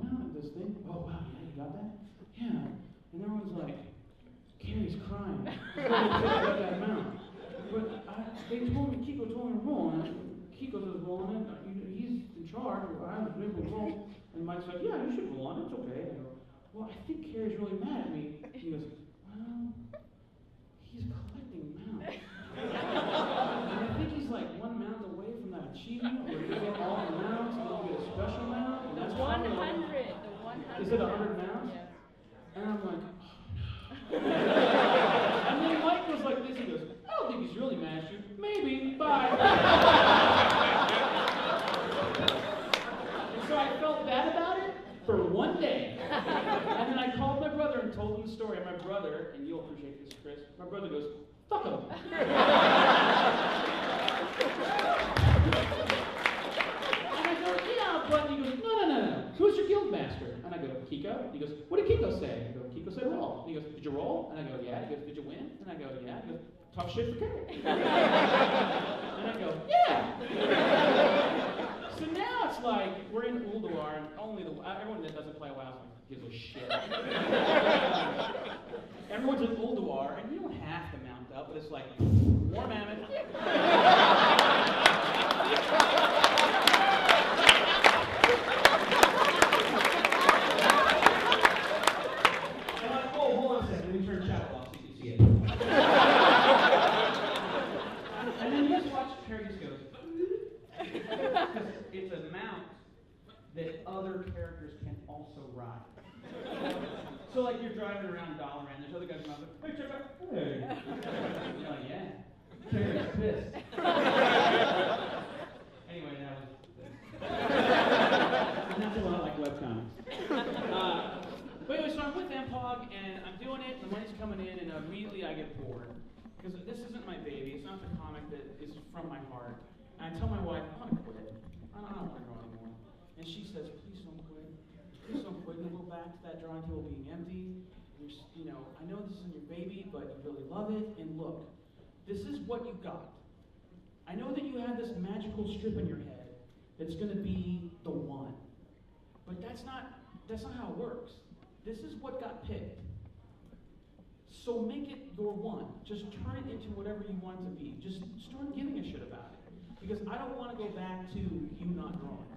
mount of this thing? Oh, wow, yeah, you got that? Yeah. And everyone's like, Carrie's crying. I got that mount. But they told me, Kiko told me to roll, and Kiko says, roll on it. He's in charge. I was going to roll. And Mike's like, yeah, you should roll on it. It's okay. I go, well, I think Carrie's really mad at me. He goes, well, he's collecting mounts. And I think he's like one mount away from that achievement where you get all the mounts and you get a special mount. And that's 100, the 100. Is it 100 mounts? Yeah. And I'm like, oh, no. And then Mike was like this, he goes, I don't think he's really mad at you. Maybe, bye. And so I felt bad about it for one day. And then I called my brother and told him the story. And my brother, and you'll appreciate this, Chris, my brother goes, fuck him. And I go, yeah, but he goes, no. Who's your guild master? And I go, Kiko. He goes, what did Kiko say? I go, Kiko said roll. And he goes, did you roll? And I go, yeah. He goes, did you win? And I go, yeah. He goes, talk shit for Carrie. And I go, yeah. So now it's like, we're in Ulduar, and everyone that doesn't play WoW gives a shit. Everyone's in Ulduar, and you don't have to mount up, but it's like, war mammoth. It's a mount that other characters can also ride. So like you're driving around Dalaran, there's other guys around like, hey, check out, hey. You're like, yeah, Carrie's pissed. Anyway, that was and that's a lot like webcomics. But anyway, so I'm with MPOG and I'm doing it, and the money's coming in, and immediately I get bored. Because this isn't my baby, it's not the comic that is from my heart. And I tell my wife, I want to quit. I don't want to draw anymore. And she says, please don't quit. Please don't quit. You'll go back to that drawing table being empty. I know this isn't your baby, but you really love it. And look, this is what you got. I know that you had this magical strip in your head that's going to be the one. But that's not how it works. This is what got picked. So make it your one. Just turn it into whatever you want it to be. Just start giving a shit about it. Because I don't want to go back to you not drawing.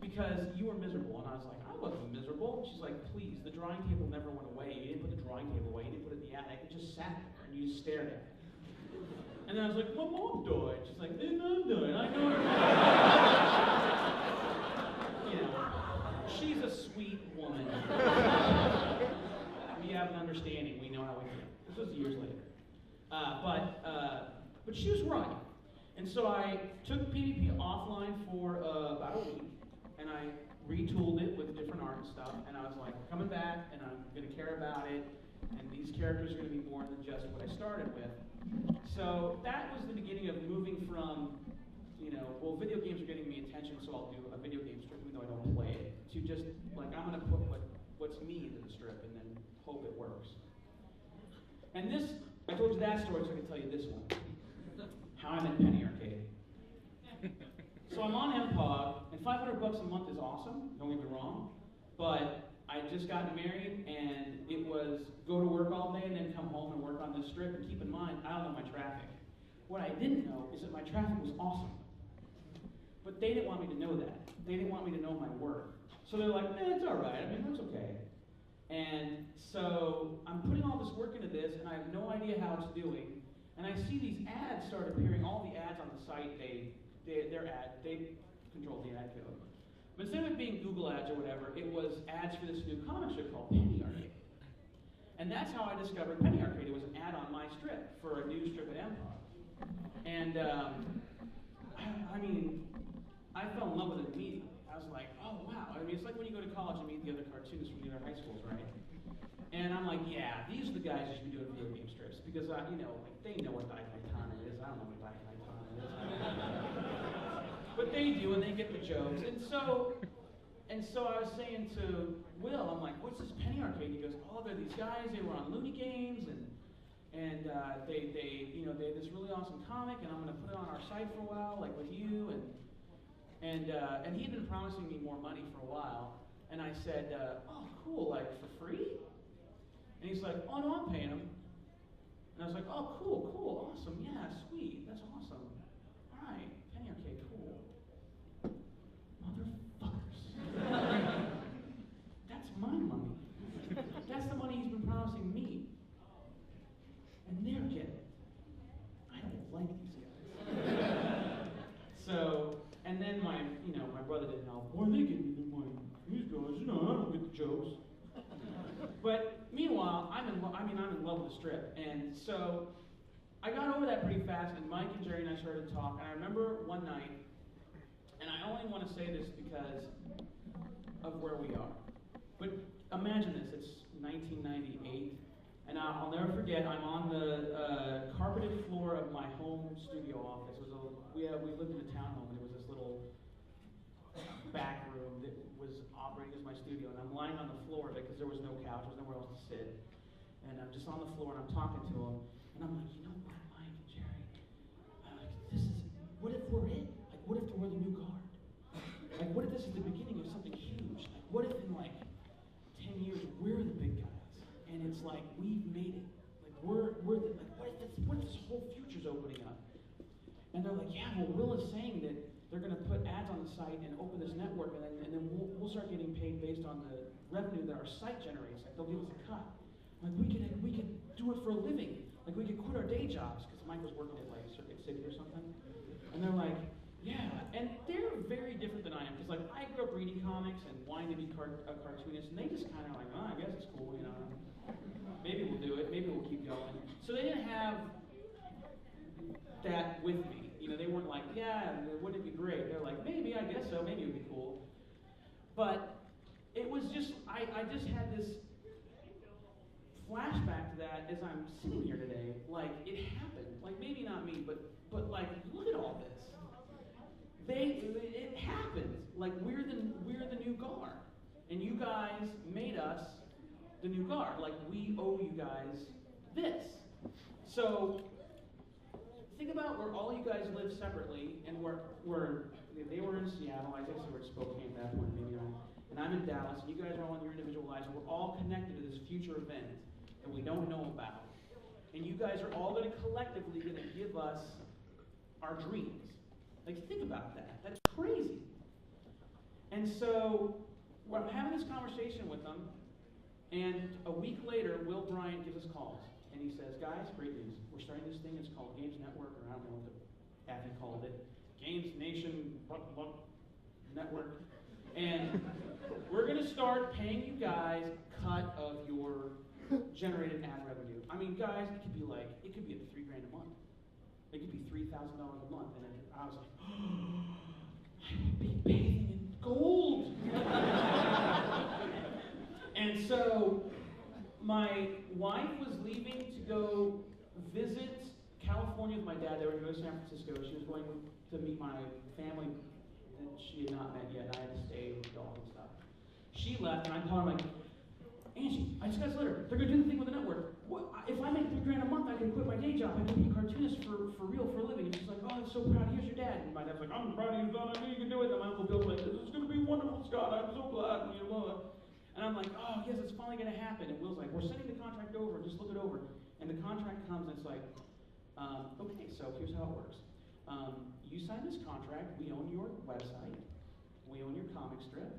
Because you were miserable. And I was like, I wasn't miserable. She's like, please, the drawing table never went away. You didn't put the drawing table away. You didn't put it in the attic. It just sat there and you just stared at it. And then I was like, my mom died. She's like, hey, Mom died. I know her. She's a sweet woman. We have an understanding. We know how we feel. This was years later. But she was right. And so I took PvPOnline for about a week, and I retooled it with different art and stuff, and I was like, coming back, and I'm going to care about it, and these characters are going to be more than just what I started with. So that was the beginning of moving from, well, video games are getting me attention, so I'll do a video game strip, even though I don't play it, to just, like, I'm going to put what's me into the strip, and then hope it works. And this, I told you that story, so I can tell you this one. How I met Penny Arcade. So I'm on MPOG, and $500 a month is awesome, don't get me wrong, but I just gotten married, and it was go to work all day and then come home and work on this strip, and keep in mind, I don't know my traffic. What I didn't know is that my traffic was awesome. But they didn't want me to know that. They didn't want me to know my work. So they're like, it's all right, that's okay. And so I'm putting all this work into this, and I have no idea how it's doing. And I see these ads start appearing, all the ads on the site, they control the ad code. But instead of it being Google ads or whatever, it was ads for this new comic strip called Penny Arcade. And that's how I discovered Penny Arcade. It was an ad on my strip for a new strip at MPOG. And I fell in love with it immediately. I was like, oh wow. It's like when you go to college and meet the other cartoonists from the other high schools, right? And I'm like, yeah, these are the guys who should be doing video game strips. Because, they know what Daikaitana is. I don't know what Daikaitana is. But they do, and they get the jokes. And so I was saying to Will, I'm like, what's this Penny Arcade? He goes, oh, they're these guys. They were on Looney Games, and they had this really awesome comic, and I'm going to put it on our site for a while, like with you. And he had been promising me more money for a while. And I said, oh, cool, like for free? And he's like, oh, no, I'm paying him. And I was like, oh, cool, awesome, yeah, sweet, that's awesome. All right, penny arcade, cool. Motherfuckers. That's my money. That's the money he's been promising me. And they're getting it. I don't like these guys. So, and then my brother didn't help. Why are they getting their money? These guys, I don't get the jokes. But meanwhile, I'm in love with the strip. And so I got over that pretty fast, and Mike and Jerry and I started to talk. And I remember one night, and I only want to say this because of where we are. But imagine this, it's 1998, and I'll never forget, I'm on the carpeted floor of my home studio office. We lived in a townhome, and it was this little back room that was operating as my studio, and I'm lying on the floor of it because there was no couch, there was nowhere else to sit. And I'm just on the floor, and I'm talking to them, and I'm like, you know what, Mike and Jerry, what if we're it? Like, what if we're the new guard? Like, what if this is the beginning of something huge? Like, what if in like 10 years we're the big guys, and it's like we've made it? Like what if this whole future's opening up? And they're like, yeah, well, Will is saying that they're going to put ads on the site and open this network, and then we'll start getting paid based on the revenue that our site generates. Like, they'll give us a cut. Like, we could do it for a living. Like, we could quit our day jobs, because Mike was working at like Circuit City or something. And they're like, yeah, and they're very different than I am, because like I grew up reading comics and wanting to be a cartoonist, and they just kind of like, oh, I guess it's cool, maybe we'll do it, maybe we'll keep going. So they didn't have that with me. They weren't like, yeah, wouldn't it be great? They're like, maybe, I guess so, maybe it would be cool. But it was just, I just had this flashback to that as I'm sitting here today. Like, it happened. Like, maybe not me, but like, look at all this. It happened. Like, we're the new guard, and you guys made us the new guard. Like, we owe you guys this. So think about where all you guys live separately, and they were in Seattle. I guess they were in Spokane at that point, maybe not. And I'm in Dallas, and you guys are all in your individual lives, and we're all connected to this future event that we don't know about. And you guys are all going to collectively give us our dreams. Like, think about that. That's crazy. And so I'm having this conversation with them, and a week later, Will Bryant gives us calls. And he says, guys, great news. We're starting this thing. It's called Games Network, or I don't know what the F he called it. Games Nation Network. And we're going to start paying you guys a cut of your generated ad revenue. I mean, guys, it could be $3,000 a month. It could be $3,000 a month. And I was like, oh, I will be bathing in gold. And so my wife was leaving to go visit California with my dad. They were going to go to San Francisco. She was going to meet my family that she had not met yet. I had to stay with the dog and stuff. She left, and I called her, like, Angie, I just got this letter. They're going to do the thing with the network. If I make $3,000 a month, I can quit my day job. I can be a cartoonist for real, for a living. And she's like, oh, I'm so proud. Here's your dad. And my dad's like, I'm proud of you, son. I knew you can do it. And my Uncle Bill's like, this is going to be wonderful, Scott. I'm so glad. And I'm like, oh, yes, it's finally going to happen. And Will's like, we're sending the contract over. Just look it over. And the contract comes, and it's like, okay, so here's how it works. You sign this contract. We own your website. We own your comic strip.